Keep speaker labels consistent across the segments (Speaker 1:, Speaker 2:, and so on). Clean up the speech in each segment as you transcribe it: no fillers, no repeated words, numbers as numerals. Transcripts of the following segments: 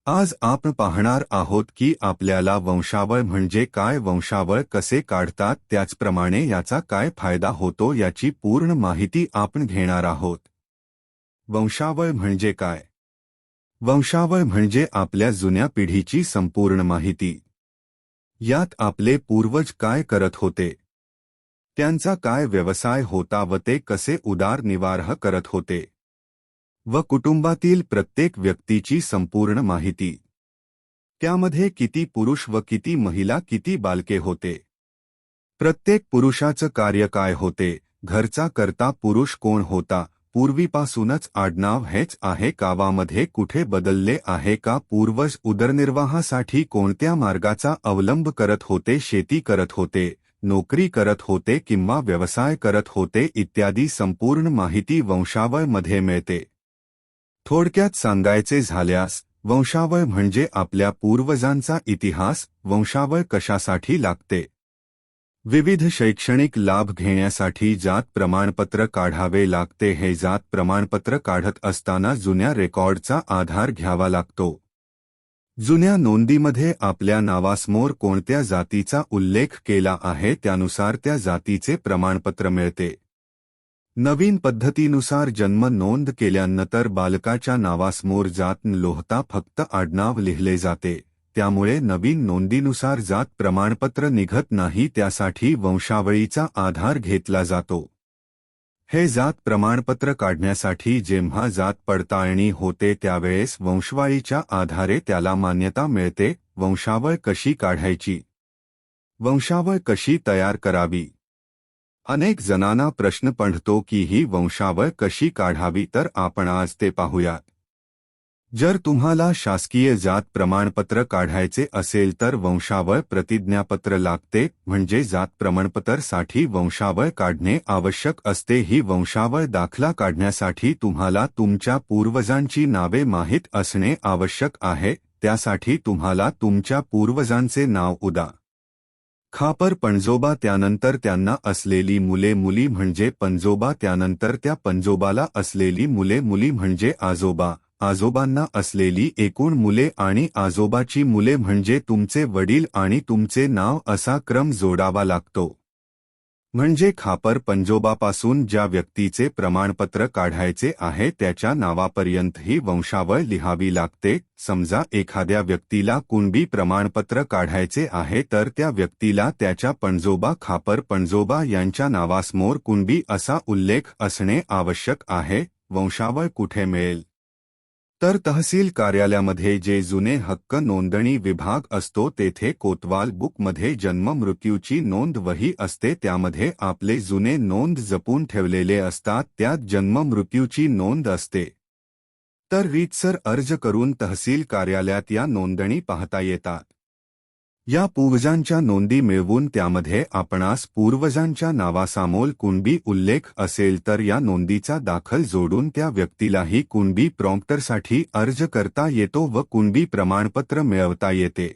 Speaker 1: आज आपण पाहणार आहोत की आपल्याला वंशावळ म्हणजे काय, वंशावळ कसे काढतात, त्याचप्रमाणे याचा काय फायदा होतो याची पूर्ण माहिती आपण घेणार आहोत. वंशावळ म्हणजे काय? वंशावळ म्हणजे आपल्या जुन्या पिढीची संपूर्ण माहिती. यात आपले पूर्वज काय करत होते, त्यांचा काय व्यवसाय होता व ते कसे उदरनिर्वाह करत होते, व कुटुंबातील प्रत्येक व्यक्तीची संपूर्ण माहिती. त्यामध्ये किती पुरुष व किती महिला, किती बालके होते, प्रत्येक पुरुषाचं कार्य काय होते, घरचा कर्ता पुरुष कोण होता, पूर्वीपासूनच आडनाव हेच आहे, गावामध्ये कुठे बदलले आहे का, पूर्वज उदरनिर्वाहासाठी कोणत्या मार्गाचा अवलंब करत होते, शेती करत होते, नोकरी करत होते किंवा व्यवसाय करत होते, इत्यादी संपूर्ण माहिती वंशावळमध्ये मिळते. थोडक्यात सांगायचे झाल्यास वंशावळ म्हणजे आपल्या पूर्वजांचा इतिहास. वंशावळ कशासाठी लागते? विविध शैक्षणिक लाभ घेण्यासाठी जात प्रमाणपत्र काढावे लागते. हे जात प्रमाणपत्र काढत असताना जुन्या रेकॉर्डचा आधार घ्यावा लागतो. जुन्या नोंदीमध्ये आपल्या नावासमोर कोणत्या जातीचा उल्लेख केला आहे त्यानुसार त्या जातीचे प्रमाणपत्र मिळते. नवीन पद्धतीनुसार जन्म नोंद केल्यानंतर बालकाच्या नावासमोर जात न लिहिता फक्त आडनाव लिहिले जाते. त्यामुळे नवीन नोंदीनुसार जात प्रमाणपत्र निघत नाही, त्यासाठी वंशावळीचा आधार घेतला जातो. हे जात प्रमाणपत्र काढण्यासाठी जेव्हा जात पडताळणी होते त्यावेळेस वंशावळीच्या आधारे त्याला मान्यता मिळते. वंशावळ कशी काढायची? वंशावळ कशी तयार करावी? अनेक जणांना प्रश्न पडतो की ही वंशावळ कशी काढावी, तर आपण आज ते पाहूयात. जर तुम्हाला शासकीय जात प्रमाणपत्र काढायचे असेल तर वंशावळ प्रतिज्ञापत्र लागते, म्हणजे जात प्रमाणपत्रासाठी वंशावळ काढणे आवश्यक असते. ही वंशावळ दाखला काढण्यासाठी तुम्हाला तुमच्या पूर्वजांची नावे माहीत असणे आवश्यक आहे. त्यासाठी तुम्हाला तुमच्या पूर्वजांचे नाव, उदा. खापर, पणजोबा, त्यानंतर त्यांना असलेली मुले मुली म्हणजे पणजोबा, त्यानंतर त्या पणजोबाला असलेली मुले मुली म्हणजे आजोबा, आजोबांना असलेली एकूण मुले आणि आजोबाची मुले म्हणजे तुमचे वडील आणि तुमचे नाव असा क्रम जोडावा लागतो. म्हणजे खापर पणजोबापासून ज्या व्यक्तीचे प्रमाणपत्र काढायचे आहे त्याच्या नावापर्यंत ही वंशावळ लिहावी लागते. समजा एखाद्या व्यक्तीला कुणबी प्रमाणपत्र काढायचे आहे तर त्या व्यक्तीला त्याच्या पणजोबा खापर पणजोबा यांच्या नावासमोर कुणबी असा उल्लेख असणे आवश्यक आहे. वंशावळ कुठे मिळेल? तर तहसील कार्यालयामध्ये जे जुने हक्क नोंदणी विभाग असतो तेथे कोतवाल बुकमध्ये जन्म मृत्यूची नोंद वही असते. त्यामध्ये आपले जुने नोंद जपून ठेवलेले असतात, त्यात जन्म मृत्यूची नोंद असते. तर रीतसर अर्ज करून तहसील कार्यालयात या नोंदणी पाहता येतात. या पूर्वजांच्या नोंदी मिळवून त्यामध्ये आपणास पूर्वजांच्या नावासमोर कुणबी उल्लेख असेल तर या नोंदीचा दाखल जोडून त्या व्यक्तीलाही कुणबी प्रॉम्प्टरसाठी अर्ज करता येतो व कुणबी प्रमाणपत्र मिळवता येते.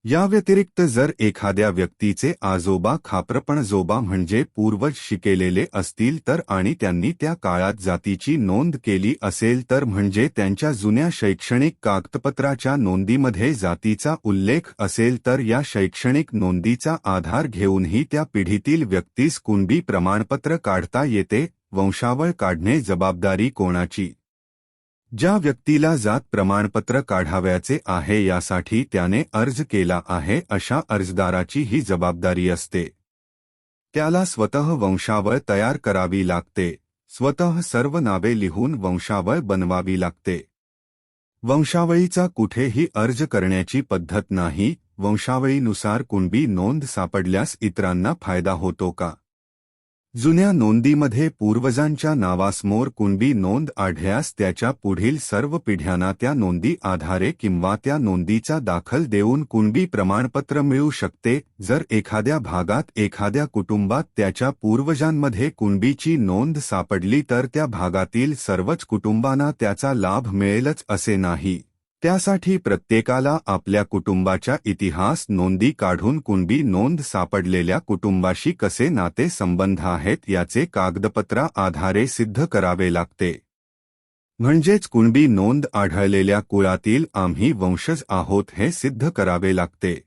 Speaker 1: या व्यतिरिक्त जर एखाद्या व्यक्तीचे आजोबा खापरपणजोबा म्हणजे पूर्वज शिकेलेले असतील तर आणि त्यांनी त्या काळात जातीची नोंद केली असेल तर म्हणजे त्यांच्या जुन्या शैक्षणिक कागदपत्राच्या नोंदीमध्ये जातीचा उल्लेख असेल तर या शैक्षणिक नोंदीचा आधार घेऊनही त्या पिढीतील व्यक्तीस कुणबी प्रमाणपत्र काढता येते. वंशावळ काढणे जबाबदारी कोणाची? ज्या व्यक्तीला जात प्रमाणपत्र काढावयाचे आहे यासाठी त्याने अर्ज केला आहे अशा अर्जदाराची ही जबाबदारी असते. त्याला स्वतः वंशावळ तयार करावी लागते, स्वतः सर्व नावे लिहून वंशावळ बनवावी लागते. वंशावळीचा कुठेही अर्ज करण्याची पद्धत नाही. वंशावळीनुसार कुणबी नोंद सापडल्यास इतरांना फायदा होतो का? जुन्या नोंदीमध्ये पूर्वजांच्या नावासमोर कुणबी नोंद आढळल्यास त्याच्या पुढील सर्व पिढ्यांना त्या नोंदी आधारे किंवा त्या नोंदीचा दाखल देऊन कुणबी प्रमाणपत्र मिळू शकते. जर एखाद्या भागात एखाद्या कुटुंबात त्याच्या पूर्वजांमध्ये कुणबीची नोंद सापडली तर त्या भागातील सर्वच कुटुंबांना त्याचा लाभ मिळेलच असे नाही. त्यासाठी प्रत्येकाला आपल्या कुटुंबाच्या इतिहास नोंदी काढून कुणबी नोंद सापडलेल्या कुटुंबाशी कसे नाते संबंध आहेत याचे कागदपत्रा आधारे सिद्ध करावे लागते. म्हणजेच कुणबी नोंद आढळलेल्या कुळातील आम्ही वंशज आहोत हे सिद्ध करावे लागते.